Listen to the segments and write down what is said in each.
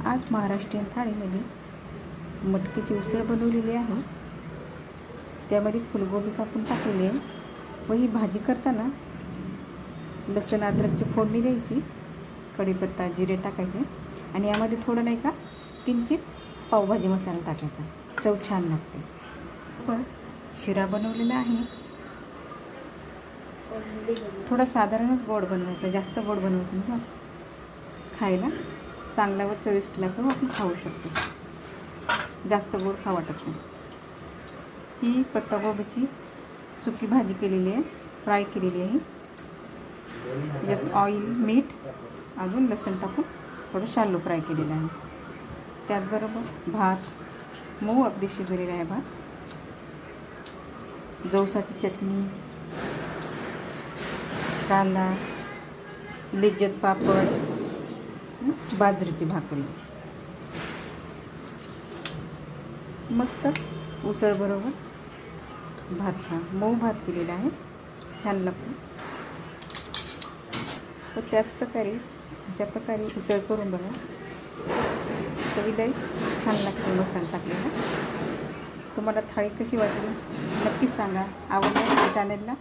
आज महाराष्ट्रीयन थाळीमध्ये मटकीची उसळ बनवलेली आहे. त्यामध्ये फुलगोबी कापून टाकलेली आहे व ही भाजी करताना लसूण अद्रकची फोडणी द्यायची, कढीपत्ता जिरे टाकायचे आणि यामध्ये थोडं नाही का किंचित पावभाजी मसाला टाकायचा, चव छान लागते. पण शिरा बनवलेला आहे, थोडा साधारणच गोड बनवायचा, जास्त गोड बनवायचं नाही. खायला चांगला व चविष्ट लागतो, आपण खाऊ शकतो. जास्त गोड खाऊ वाटत नाही. ही पत्तागोबीची सुकी भाजी केलेली आहे, फ्राय केलेली आहे. यात ऑइल, मीठ, अजून लसूण टाकून थोडं शालो फ्राय केलेलं आहे. त्याचबरोबर भात मऊ अगदी शिजलेला आहे. भात, जवसाची चटणी, कांदा, लिज्जत पापड, बाजरीची भाकरी. मस्त उसळ बरोबर भात, छान मऊ भात केलेला आहे, छान लागतो. तर त्याच प्रकारे अशा प्रकारे उसळ करून बघा, चवीला छान लागते मसाला टाकलेला. तुम्हाला थाळी कशी वाटली नक्कीच सांगा. आवडल्यास चॅनलला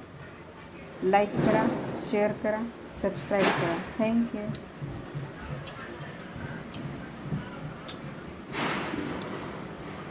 लाईक करा, शेअर करा, सबस्क्राईब करा. थँक्यू.